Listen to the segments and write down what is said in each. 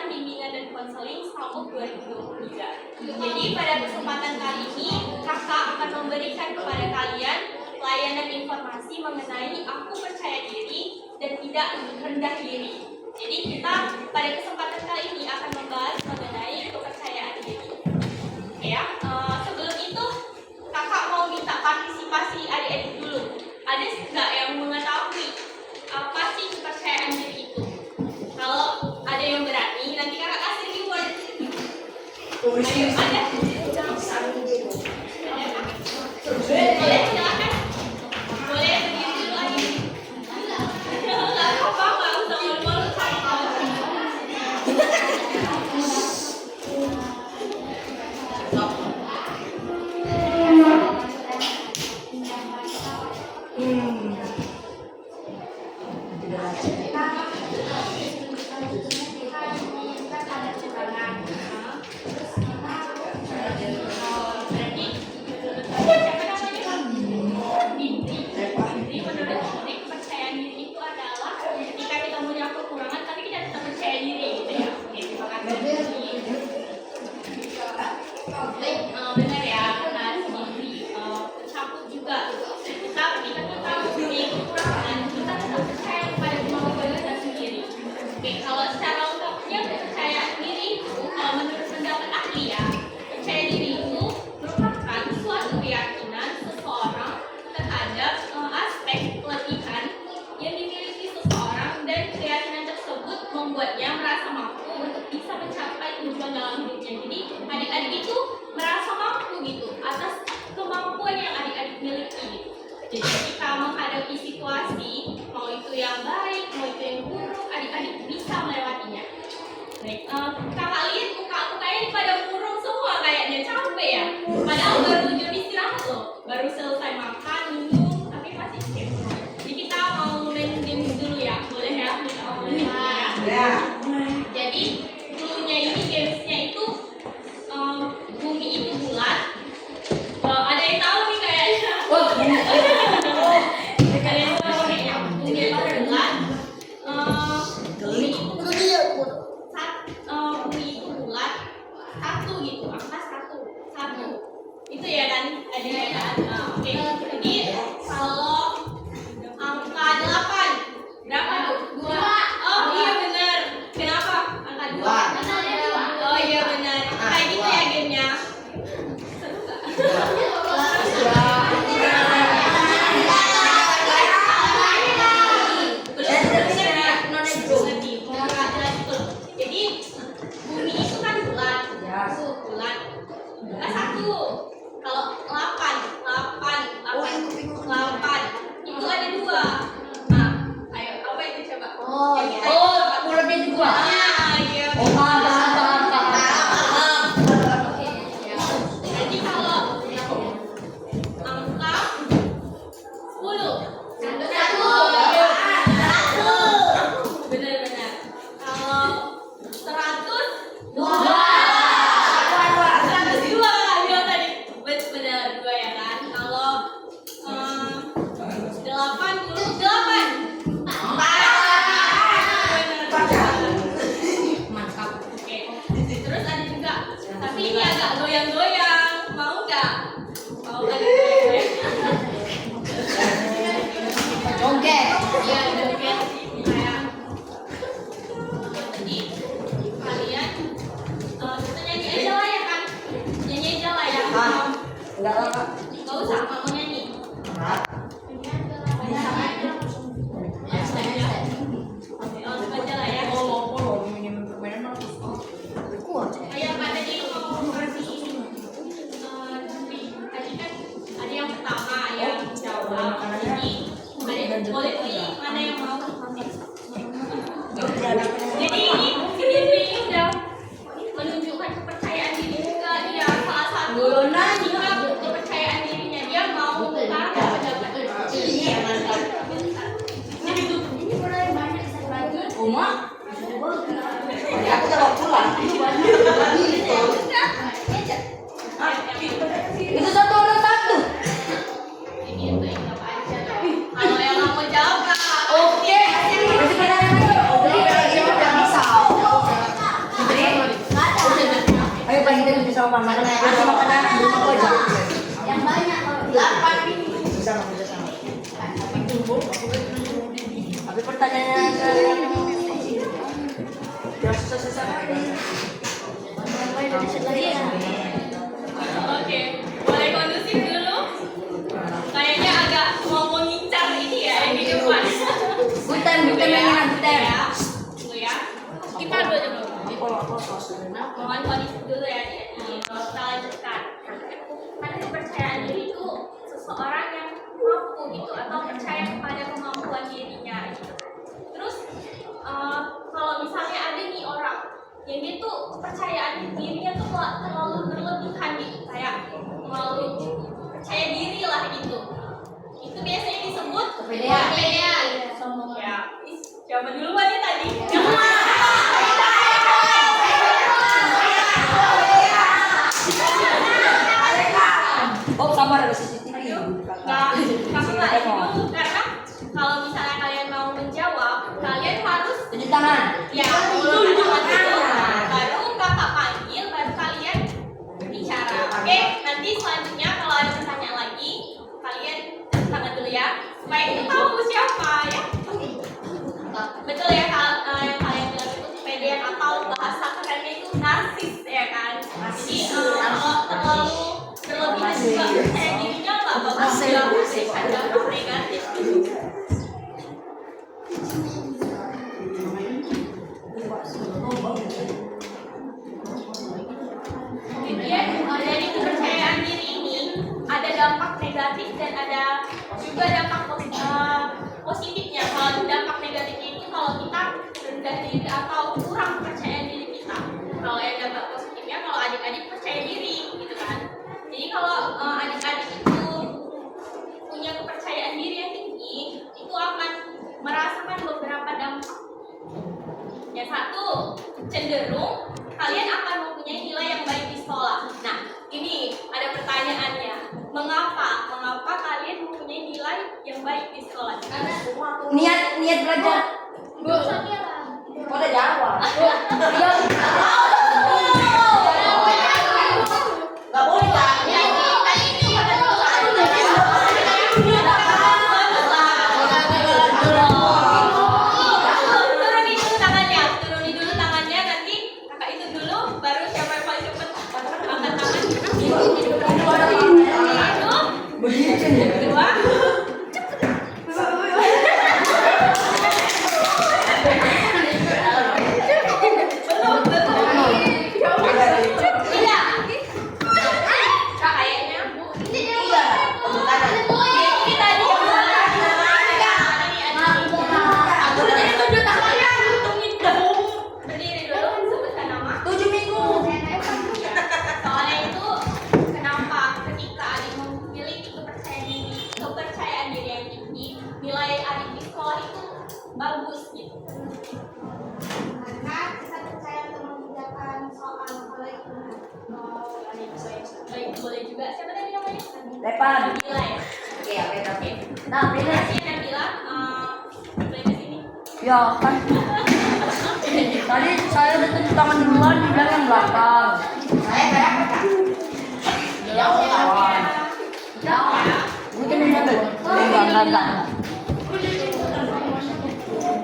Program Bimbingan dan Konseling SAMUK 2023. Jadi pada kesempatan kali ini kakak akan memberikan kepada kalian layanan informasi mengenai aku percaya diri dan tidak rendah diri. Jadi kita pada kesempatan kali ini akan membahas mengenai kepercayaan diri. Oke ya, sebelum itu kakak mau minta partisipasi adik-adik dulu. Ada nggak yang mengetahui apa sih kepercayaan diri itu? Kalau ada yang berani, nanti kakak kasih reward. Ayo, ada? Boleh, silakan. Boleh berdiri dulu aja. Nggak apa-apa, nggak usah malu-malu. Membuatnya merasa mampu untuk bisa mencapai tujuan dalam hidupnya. Jadi adik-adik itu merasa mampu gitu atas kemampuan yang adik-adik miliki. Jadi kita menghadapi situasi, mau itu yang baik, mau itu yang buruk, adik-adik bisa melewatinya. Baik, kakak lihat muka-mukanya ini pada murung semua, kayaknya capek ya. Padahal baru jam istirahat loh, baru selesai makan, minum, tapi masih skip. Jadi kita mau main game dulu ya, boleh ya? Kita mau main game ya. Ya. Jadi dulunya ini gamesnya itu bumi itu bulat. Ada yang tahu nih kayaknya. Ada yang tahu kayaknya bumi itu bulat. Bumi itu bulat. Satu gitu, angka satu. Itu ya kan? Ada ya kan? Oke. Jadi kalau angka 8 berapa tuh? 2. Oh iya benar. Kenapa? Angka 2. Oh iya benar. Kayak gitu ya gamenya. Seru nggak? Jadi bumi itu kan bulat. Bulat. Angka 1. Kalau 8 itu ada 2. Nah, ayo apa itu coba? Bulatnya itu 2. Iya. Jadi kalau angka 10 benar-benar. Kalau 100 2 kan bilang tadi. Benar 2 ya kan. Kalau 88 Mantap. Oke. Terus ada juga, tapi ini agak goyang-goyang. Mau nggak? Mau ada goyang-goyang? Joget. Iya, joget sih kayak. Jadi kalian kita nyanyi aja lah ya kan? Nyanyi aja lah ya. Enggak lah, Kak. Nggak usah kamu nyanyi. Langsung aja lah ya. Ayo Kak, tadi mau kasih ini. Tadi kan ada yang pertama yang jawab. Jadi ada boleh pilih mana yang mau. Jadi ini udah menunjukkan kepercayaan diri juga dia salah satu sikap kepercayaan dirinya. Dia mau sama mana? Masih makanan belum aku aja. Yang banyak 8 ini. Bisa sama. Tapi pertanyaannya yang susah-susah ini. Oke, boleh kondusif dulu. Kayaknya agak mau mengincar ini ya yang di depan. Butem mainan butem. Ya, tunggu ya. Kita dulu aja dulu. Mohon kondisi dulu ya, kita lanjutkan. Karena kepercayaan diri itu seseorang yang mampu gitu atau percaya kepada kemampuan dirinya gitu. Terus kalau misalnya ada nih orang yang dia tuh kepercayaan dirinya tuh terlalu berlebihan gitu, kayak terlalu percaya diri lah gitu. Itu biasanya disebut kepedean. Ya, siapa duluan ya tadi? Oh, sama ada CCTV. Kamu nggak ini dulu karena kalau misalnya kalian mau menjawab, kalian harus Tunjuk tangan. ya dulu baru kakak panggil, baru kalian bicara. Oke, nanti selanjutnya kalau ada pertanyaan lagi, kalian tunjuk tangan dulu ya, supaya kita tahu siapa ya. Betul ya yang kalian bilang itu kepedean atau bahasa kerennya itu narsis ya kan. Jadi kalau terlalu berlebihan juga percaya dirinya nggak bagus juga, ada negatif. Kemudian dari kepercayaan diri ini ada dampak negatif dan ada juga dampak positifnya. Kalau dampak negatifnya itu kalau kita rendah diri atau kurang percaya diri kita. Kalau yang dampak positifnya kalau adik-adik percaya diri gitu kan. Jadi kalau adik-adik itu punya kepercayaan diri yang tinggi, itu akan merasakan beberapa dampak. Yang satu, cenderung kalian akan mempunyai nilai yang baik di sekolah. Nah, ini ada pertanyaannya. Mengapa kalian mempunyai nilai yang baik di sekolah? Karena Niat belajar. gak usah kira. Kau udah jawab. Gak boleh kan? Turunin dulu tangannya, nanti kakak itu dulu, baru siapa yang paling cepat angkat tangan. Satu, dua. Tidak. Kayaknya. Ini tadi yang berdiri dulu, sebutkan nama. 7 minggu. Soalnya itu kenapa ketika adik memiliki kepercayaan diri yang tinggi, nilai adik di sekolah itu bagus gitu. Karena kita percaya untuk mengerjakan soal kalau itu. Baik, boleh juga. Siapa tadi namanya? Depan. Nabila ya. Oke. Nah, beda. Kasih Nabila. Boleh ke sini. Ya kan. Tadi saya udah tunjuk tangan duluan, dibilang yang belakang. Saya kayak apa? Jauh kawan. Mungkin ini ada. Enggak.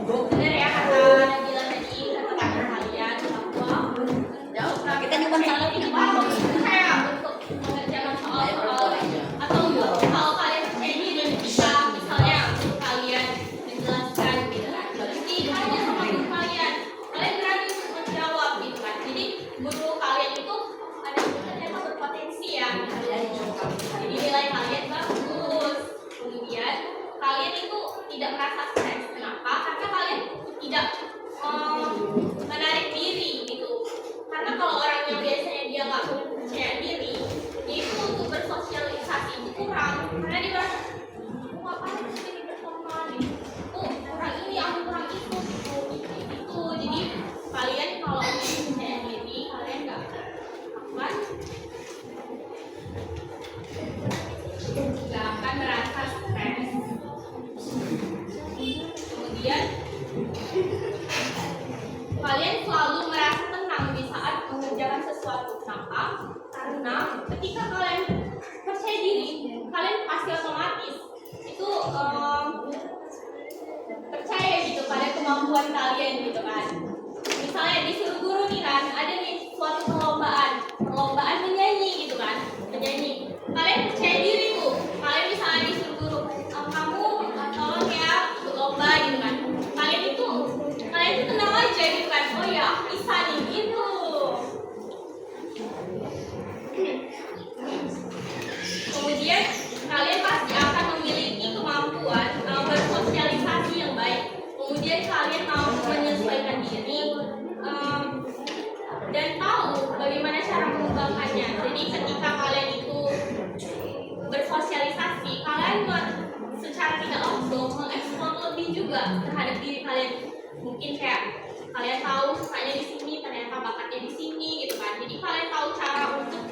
Bener ya kata Nabila tadi, kata kalian bahwa Kita juga salah ini bagus kayak untuk mengerjakan soal-soal atau kalau kalian percaya diri bisa misalnya untuk kalian menjelaskan gitu kan. Jadi hanya sama guru kalian berani untuk menjawab gitu kan. Jadi guru kalian itu ada ternyata berpotensi ya. Jadi nilai kalian bagus. Kemudian kalian itu tidak merasa stres. Kenapa? Karena kalian tidak menarik diri gitu. Karena kalau orang yang biasanya dia nggak punya kepercayaan diri, dia itu untuk bersosialisasi itu kurang. Karena dia merasa, aku ngapain sih ini berteman gitu. Oh, kurang ini, aku kurang itu gitu. Jadi kalian kalau punya kepercayaan diri, kalian nggak akan merasa stres. Kemudian kalian selalu merasa tenang di saat mengerjakan sesuatu. Kenapa? ketika kalian percaya diri, kalian pasti otomatis itu percaya gitu pada kemampuan kalian gitu kan. Misalnya disuruh guru nih kan, ada nih suatu perlombaan menyanyi gitu kan, menyanyi. Kalian percaya diri tuh, kalian misalnya disuruh guru, kamu tolong ya ikut lomba gitu kan. Kalian tuh tenang aja gitu kan, oh ya aku bisa nih gitu. Kemudian kalian pasti akan memiliki kemampuan bersosialisasi yang baik. Kemudian kalian mampu menyesuaikan diri dan tahu bagaimana cara mengembangkannya. Jadi ketika kalian itu bersosialisasi, kalian secara tidak langsung mengeksplor lebih juga terhadap diri kalian. Mungkin kayak kalian tahu sukanya di sini, ternyata bakatnya di sini gitu kan. Jadi kalian tahu cara untuk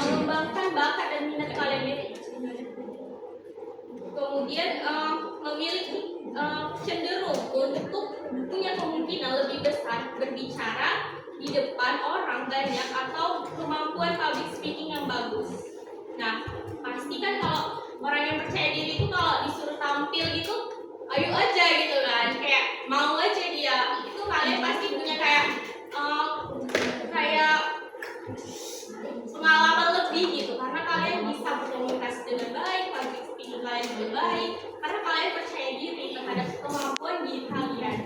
mengembangkan bakat dan minat kalian itu. Kemudian memiliki cenderung untuk punya kemungkinan lebih besar berbicara di depan orang banyak atau kemampuan public speaking yang bagus. Nah, pasti kan kalau orang yang percaya diri itu kalau disuruh tampil gitu, ayo aja gitu kan, kayak mau aja dia. Itu kalian pasti punya kayak pengalaman lebih gitu, karena kalian bisa berkomunikasi dengan baik, public speaking kalian juga baik, karena kalian percaya diri terhadap kemampuan diri kalian.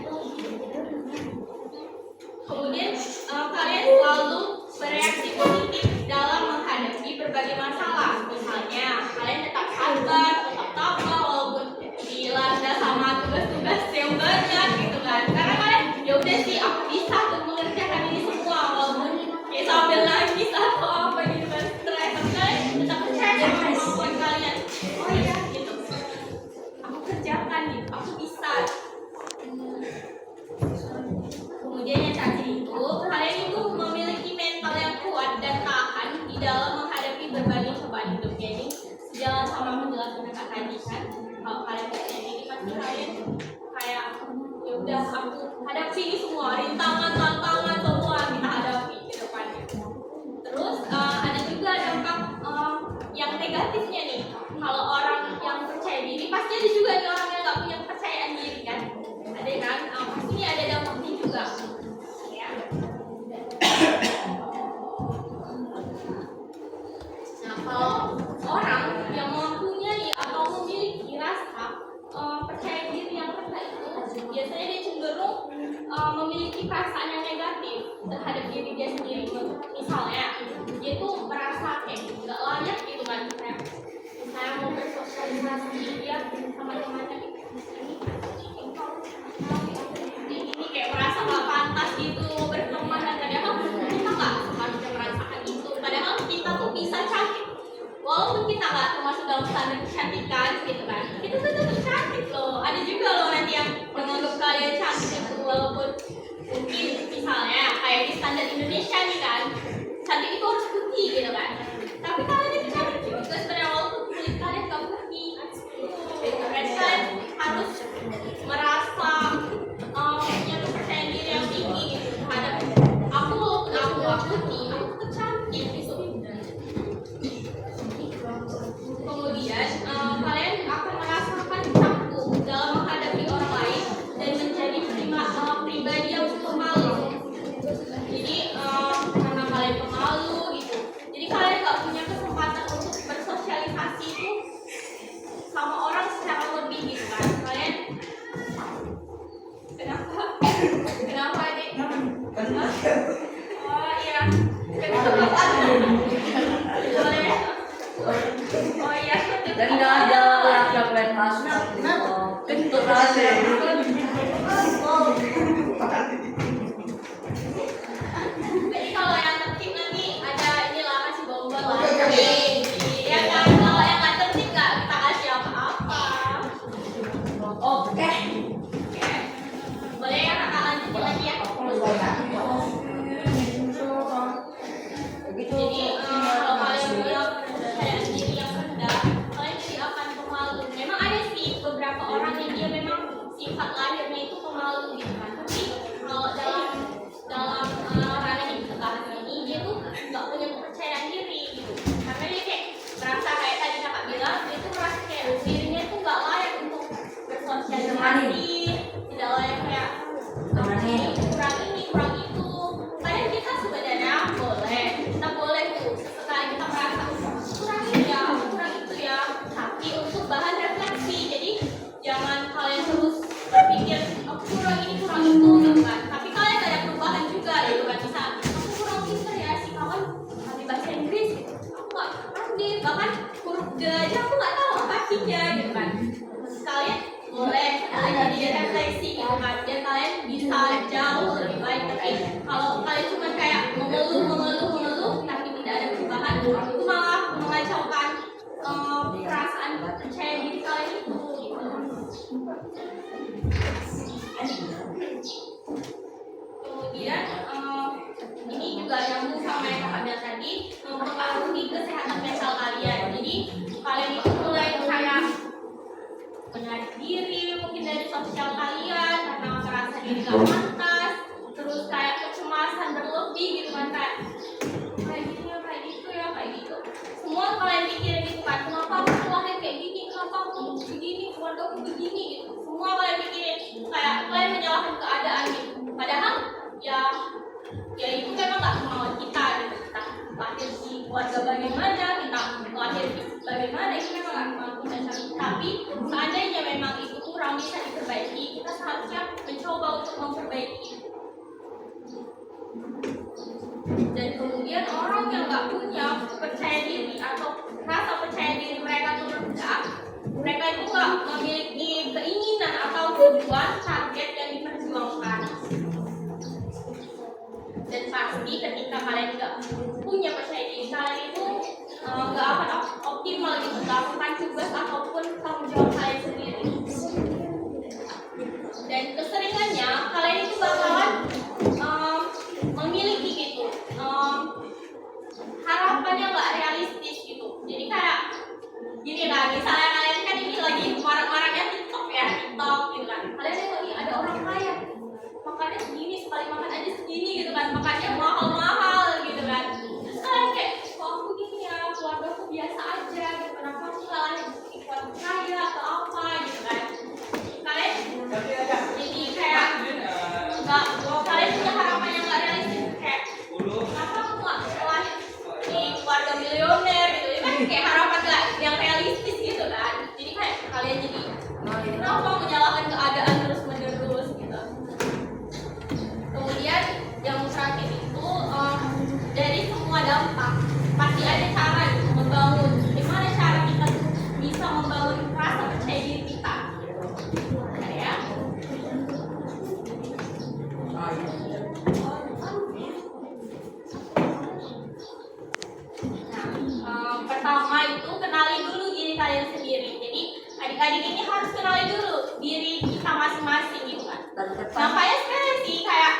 Kemudian kalian selalu bereaksi positif dalam menghadapi berbagai masalah. Misalnya kalian tetap sabar, tetap tabah walaupun dilanda sama tugas-tugas yang banyak gitu kan. Karena kalian ya udah sih aku bisa untuk mengerjakan ini semua walaupun ya sambil nangis atau apa gitu kan, stres. Tapi kalian tetap percaya sama kemampuan kalian. Oh iya gitu, aku kerjakan gitu, aku bisa. Kemudian yang tadi itu, kalian itu memiliki mental yang kuat dan tahan di dalam menghadapi berbagai cobaan hidup. Jadi sejalan sama penjelasan kakak tadi kan, kalau kalian percaya diri pasti kalian kayak ya udah aku hadapi ini semua, rintangan, tantangan semua kita hadapi ke depannya. Terus ada juga dampak yang negatifnya nih. Kalau orang yang percaya diri, pasti ada juga nih orang yang nggak punya kepercayaan diri kan. Ada kan, pasti ini ada dampaknya juga. Ya. Nah, kalau orang yang mempunyai atau memiliki rasa percaya diri yang rendah itu, biasanya dia cenderung memiliki perasaan yang negatif terhadap diri dia sendiri. Misalnya, dia tuh merasa kayak nggak layak gitu kan, kayak misalnya mau bersosialisasi dia sama temannya ini kayak merasa nggak pantas gitu berteman, dan padahal kita nggak harusnya merasakan itu. Padahal kita tuh bisa cantik walaupun kita nggak termasuk dalam standar kecantikan gitu kan, kita tuh tetap cantik loh. Ada juga loh nanti yang menganggap kalian cantik itu walaupun mungkin misalnya kayak di standar Indonesia nih kan, cantik itu harus putih gitu kan, tapi kalian itu cantik juga sebenarnya walaupun kulit kalian nggak putih gitu kan. Kalian harus merasa punya kepercayaan diri yang tinggi gitu terhadap aku walaupun aku nggak putih, aku tetap cantik gitu. Kemudian kalian akan merasakan takut dalam menghadapi orang lain dan menjadi pribadi yang pemalu. Jadi karena kalian pemalu gitu, jadi kalian nggak punya kesempatan untuk bersosialisasi itu sama orang secara lebih gitu kan. Kalian kenapa adik? Oh iya, kenapa? Boleh? Oh iya, Dan nggak ada laki-laki khas. Kentut aja. Jadi kalau yang tertib nanti ada inilah kasih bombol lah. Ya kan, kalau yang nggak tertib nggak kita kasih apa-apa. Oke. Boleh ya kakak lanjutin lagi ya. Jadi kalau kalian punya kepercayaan diri yang rendah, kalian jadi akan pemalu. Memang ada sih beberapa orang yang dia memang sifat udah aja aku nggak tahu apa artinya gitu kan. Kalian boleh jadi refleksi gitu kan, dan kalian bisa jauh lebih baik. Tapi kalau kalian cuma kayak mengeluh tapi tidak ada perubahan, itu malah mengacaukan perasaan percaya diri kalian itu gitu. Kemudian ini juga nyambung sama yang kakak bilang tadi, mempengaruhi kesehatan mental kalian. Jadi kalian itu mulai kayak menarik diri mungkin dari sosial kalian karena merasa diri gak pantas, terus kayak kecemasan berlebih gitu kan, kayak gini ya, kayak gitu ya, kayak gitu. Semua kalian pikirin gitu kan, kenapa aku lahir kayak gini, kenapa aku begini, keluarga aku begini gitu. Semua kalian pikirin, kayak kalian menyalahkan keadaan gitu. Padahal ya itu memang gak kemauan kita gitu. Kita lahir di keluarga bagaimana, kita lahir di bagaimana, itu memang gak kemauan kita. Tapi seandainya memang itu kurang bisa diperbaiki, kita seharusnya mencoba untuk memperbaiki. Dan kemudian orang yang gak punya percaya diri atau rasa percaya diri mereka tuh rendah, mereka itu gak memiliki keinginan atau tujuan target yang diperjuangkan. Dan pasti ketika kalian gak punya percaya diri, kalian itu gak akan optimal gitu melakukan tugas ataupun tanggung jawab kalian sendiri. Dan keseringannya kalian itu bakalan memiliki gitu harapan yang gak realistis gitu. Jadi kayak gini kan, misalnya kalian kan ini lagi marak-maraknya TikTok ya, TikTok gitu kan. Kalian lihat nih ada orang kaya makannya segini, sekali makan aja segini gitu kan, makannya mahal-mahal gitu kan. Terus kalian kayak, kok aku gini ya, keluarga aku biasa aja gitu, kenapa aku kalah ikut kaya atau apa gitu kan. Kalian jadi kayak enggak, kalian punya harapan yang gak realistis, kayak kenapa aku gak lahir di keluarga milioner gitu. Itu kan kayak harapan gak yang realistis gitu kan. Jadi kayak kalian jadi kenapa menyalahkan keadaan terus-menerus gitu. Kemudian yang terakhir itu dari semua dampak pasti ada cara gitu, membangun. Gimana cara kita bisa membangun rasa percaya diri kita? Nah, ya. Pertama itu kenali dulu diri kalian sendiri. Jadi adik-adik ini harus kenali dulu diri kita masing-masing gitu kan. Nampaknya sekarang sih kayak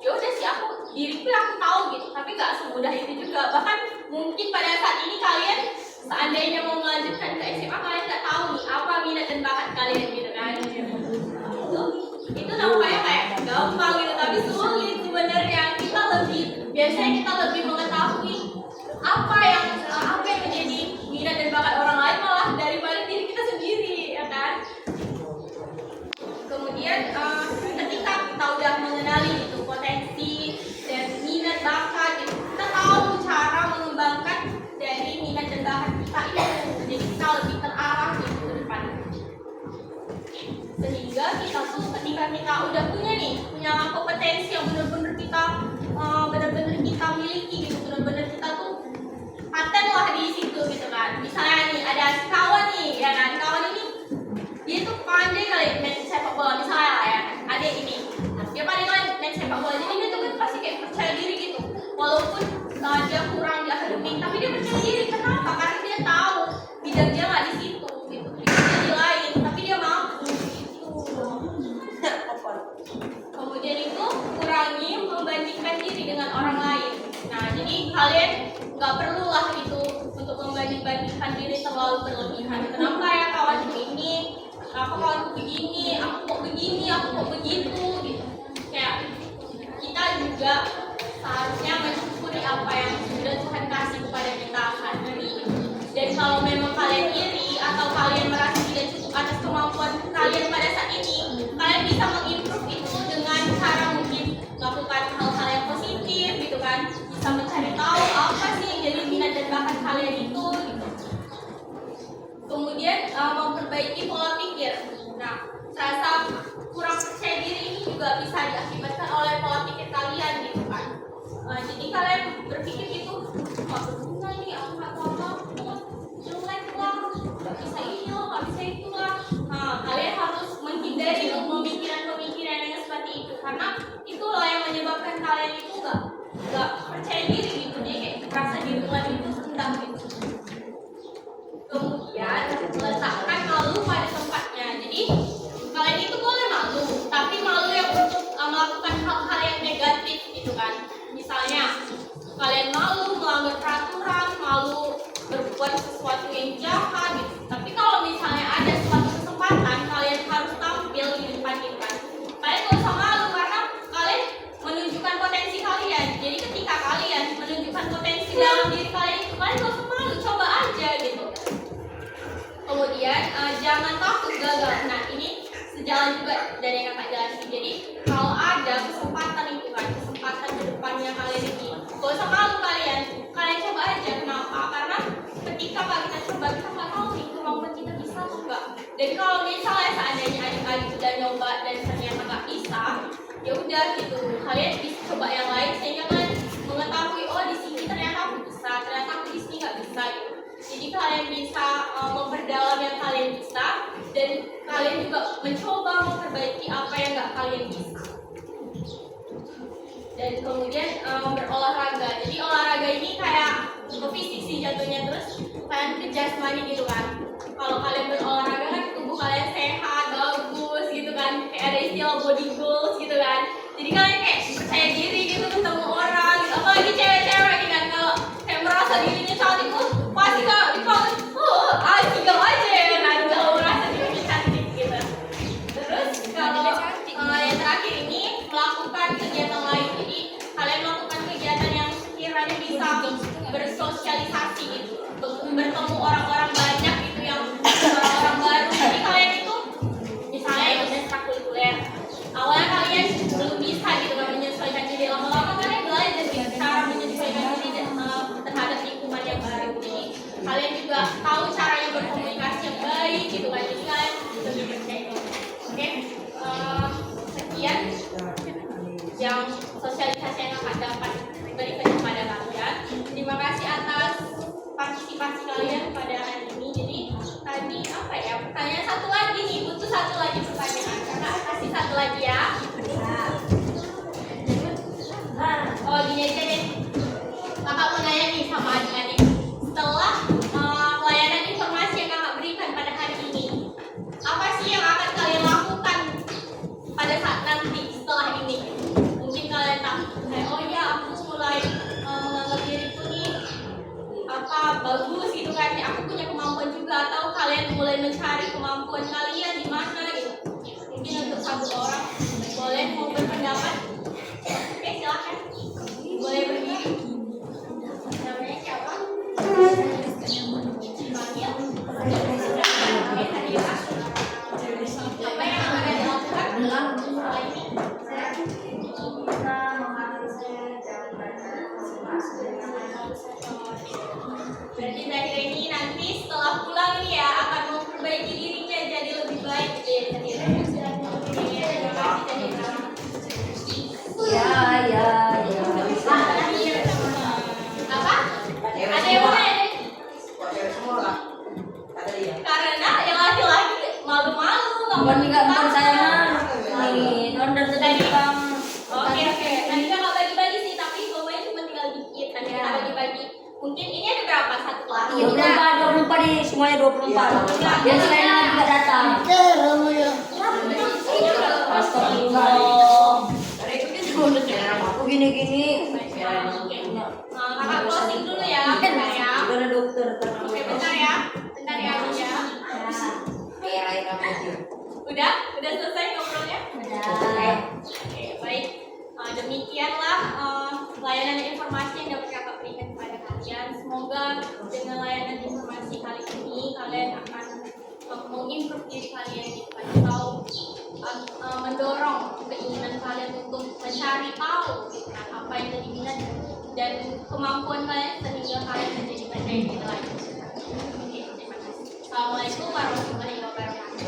ya udah sih aku diriku aku tahu gitu, tapi nggak semudah itu juga. Bahkan mungkin pada saat ini kalian seandainya mau melanjutkan ke SMA, kalian nggak tahu nih apa minat dan bakat kalian gitu kan. Itu nampaknya kayak gampang gitu, tapi sulit sebenarnya. Biasanya kita lebih mengetahui apa yang menjadi minat dan bakat orang lain malah daripada diri kita sendiri, ya kan? Kemudian ketika kita udah mengenali itu potensi dan minat bakat gitu, kita tahu cara mengembangkan dari minat dan bakat kita itu, jadi kita lebih terarah gitu ke depan. Sehingga kita tuh ketika kita udah punya kompetensi yang benar-benar kita miliki gitu, benar-benar kita tuh paten lah di situ gitu kan. Misalnya nih ada kawan nih, ya kan, kawan ini dia tuh pandai kali main sepak bola misalnya lah ya, adik ini dia pandai kali main sepak bola, jadi dia tuh kan pasti kayak percaya diri gitu, walaupun dia kurang di akademik tapi dia percaya diri. Kenapa? Karena dia tahu bidang dia nggak di situ gitu, bidangnya di lain, tapi dia mampu gitu. Kemudian itu kurangi membandingkan diri dengan orang lain. Nah, jadi kalian nggak perlu lah itu untuk membanding-bandingkan diri terlalu berlebihan. Kenapa ya kawanku ini, kenapa kawanku begini, aku kok begini, aku kok begitu gitu. Kayak kita juga seharusnya mensyukuri apa yang sudah Tuhan kasih kepada kita saat ini. Dan kalau memang kalian iri atau kalian merasa tidak cukup atas kemampuan kalian pada saat ini, kalian bisa mengimprove itu dengan cara mungkin melakukan hal-hal yang positif gitu kan, bisa mencari tahu apa sih yang jadi minat dan bakat kalian itu gitu. Kemudian memperbaiki pola pikir. Nah, rasa kurang percaya diri ini juga bisa diakibatkan oleh pola pikir kalian gitu kan. Jadi kalian berpikir itu nggak berguna nih, aku nggak tahu apa, jelek lah karena itulah yang menyebabkan kalian itu nggak percaya diri gitu, jadi kayak rasa diri kalian itu rendah gitu. Kemudian meletakkan malu pada tempatnya. Jadi kalian itu boleh malu, tapi malu yang untuk melakukan hal-hal yang negatif gitu kan. Misalnya kalian malu melanggar peraturan, malu berbuat sesuatu yang jahat gitu. Tapi kalau misalnya ada suatu kesempatan kalian harus tampil di depan kita, kalian gak usah malu karena kalian menunjukkan potensi kalian. Jadi ketika kalian menunjukkan potensi dalam diri kalian itu, kalian gak usah malu, coba aja gitu. Kemudian jangan takut gagal. Nah ini sejalan juga dari yang kakak jelasin. Jadi kalau ada kesempatan itu kan, kesempatan ke depannya kalian ini, gak usah malu kalian coba aja. Kenapa? Karena ketika kita coba, kita nggak tahu nih kemampuan kita bisa atau enggak. Dan kalau misalnya seandainya adik-adik sudah nyoba dan ternyata nggak bisa, ya udah gitu, kalian bisa coba yang lain sehingga kalian mengetahui, oh di sini ternyata aku bisa, ternyata aku di sini nggak bisa gitu. Jadi kalian bisa memperdalam yang kalian bisa, dan kalian juga mencoba memperbaiki apa yang nggak kalian bisa. Dan kemudian berolahraga. Jadi olahraga ini kayak ke fisik sih jatuhnya, terus kalian ke jasmani gitu kan. Kalau kalian berolahraga kan tubuh kalian sehat, bagus gitu kan. Kayak ada istilah body goals gitu kan. Jadi kalian kayak percaya diri gitu ketemu orang gitu. Apalagi cewek-cewek gitu kan, kalau kayak merasa dirinya cantik, pasti kalau tinggal aja ya kan, kalau merasa dirinya cantik gitu. Terus kalau yang terakhir ini melakukan kegiatan lain. Jadi kalian melakukan kegiatan yang sekiranya bisa bersosialisasi gitu, bertemu orang-orang banyak gitu, yang orang-orang baru. Jadi kalian itu misalnya ikut ekstrakurikuler, awalnya kalian belum bisa gitu kan menyesuaikan diri, lama-lama kalian belajar gitu cara menyesuaikan diri terhadap lingkungan yang baru. Jadi kalian juga tahu caranya berkomunikasi yang baik gitu kan, jadi kalian lebih percaya diri. Oke, sekian yang sosialisasi yang akan dapat berikan kepada kalian. Terima kasih atas partisipasi kalian pada hari ini. Jadi tadi apa ya, pertanyaan satu lagi nih, butuh satu lagi pertanyaan. Kakak kasih satu lagi ya. Oh gini aja deh, kakak mau nanya nih sama adik-adik, setelah pelayanan informasi yang kakak berikan pada hari ini, apa sih yang akan kalian lakukan pada saat nanti setelah ini? Mungkin kalian tak kayak, oh ya aku mulai menganggap diriku nih apa bagus gitu kan, aku punya kemampuan juga, atau kalian mulai mencari kemampuan kalian di mana gitu. Mungkin untuk satu orang boleh mau berpendapat. Oke, silakan. Boleh berdiri. Namanya siapa? Dipanggil. Apa yang akan dilakukan setelah ini? Berarti Zahira ini nanti setelah pulang ini ya akan memperbaiki dirinya jadi lebih baik gitu ya Zahira. Terima kasih Zahira. Ya. Apa? Ada yang mau nanya? Karena yang laki-laki malu-malu Bukan saya mah. Nih, non dari tadi Bang. Oke. Nanti kakak bagi-bagi sih, tapi pokoknya cuma tinggal dikit. Nanti kita bagi-bagi. Mungkin ini ada berapa? Satu kelas? 24 di semuanya 24. Yang selain juga datang. Astagfirullah. Aku gini-gini. Kakak closing dulu ya, bentar ya. Ada dokter. Oke, bentar ya Adi ya. Udah selesai ngobrolnya? Oke, baik. Demikianlah layanan informasi yang dapat kakak berikan kepada kalian. Semoga dengan layanan informasi kali ini kalian akan mengimprove diri kalian gitu, atau mendorong keinginan kalian untuk mencari tahu gitu kan, apa yang jadi minat dan kemampuan kalian sehingga kalian menjadi percaya diri lagi. Oke, terima kasih. Assalamualaikum warahmatullahi wabarakatuh.